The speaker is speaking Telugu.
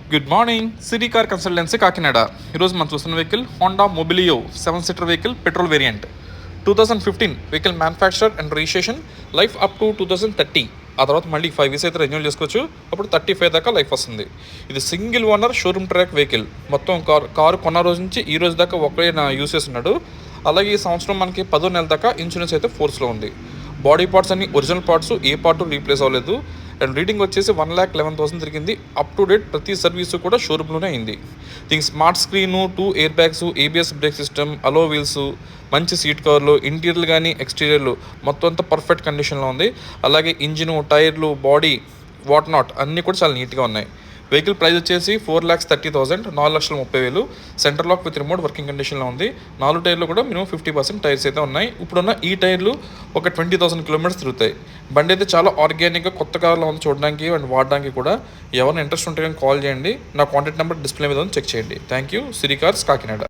Good morning. City car consultancy Kakinada. ఈరోజు మనం చూస్తున్న వెహికల్ హోండా మొబిలియో 7-సీటర్ vehicle, petrol variant, 2015 vehicle manufacture and registration, life up to 2030. ఆ తర్వాత మళ్ళీ 5 years అయితే రెన్యూల్ చేసుకోవచ్చు. అప్పుడు 35 దాకా లైఫ్ వస్తుంది. ఇది single owner showroom track vehicle. మొత్తం కారు కొన్న రోజు నుంచి ఈ రోజు దాకా ఒక్కడే యూస్ చేస్తున్నాడు. అలాగే ఈ సంవత్సరం మనకి 10వ నెల దాకా ఇన్సూరెన్స్ అయితే ఫోర్స్లో ఉంది. బాడీ పార్ట్స్ అన్ని ఒరిజినల్ పార్ట్స్, ఏ పార్ట్ రీప్లేస్ అవ్వలేదు. అండ్ రీడింగ్ వచ్చేసి 1,11,000 తిరిగింది. అప్ టు డేట్ ప్రతి సర్వీసు కూడా షోరూంలోనే అయింది. దీనికి smart screen, 2 air bags, ABS break system, అలో వీల్స్, మంచి సీట్ కవర్లు, ఇంటీరియర్లు కానీ ఎక్స్టీరియర్లు మొత్తం అంతా పర్ఫెక్ట్ కండిషన్లో ఉంది. అలాగే ఇంజిను, టైర్లు, బాడీ, వాట్ నాట్ అన్నీ కూడా చాలా నీట్గా ఉన్నాయి. వెహికల్ ప్రైస్ వచ్చేసి 4,30,000, 4,30,000. Centre lock with remote working కండిషన్లో ఉంది. 4 టైర్లు కూడా మినిమం 50% టైర్స్ అయితే ఉన్నాయి. ఇప్పుడున్న ఈ టైర్లు ఒక 20,000 కిలోమీటర్స్ తిరుగుతాయి. బండి అయితే చాలా ఆర్గానిక్గా కొత్త కార్లో ఉంది చూడడానికి అండ్ వాడడానికి కూడా. ఎవరైనా ఇంట్రెస్ట్ ఉంటే కానీ కాల్ చేయండి. నా కాంటాక్ట్ నెంబర్ డిస్ప్లే మీద ఉంది, చెక్ చేయండి. Thank you. City cars Kakinada.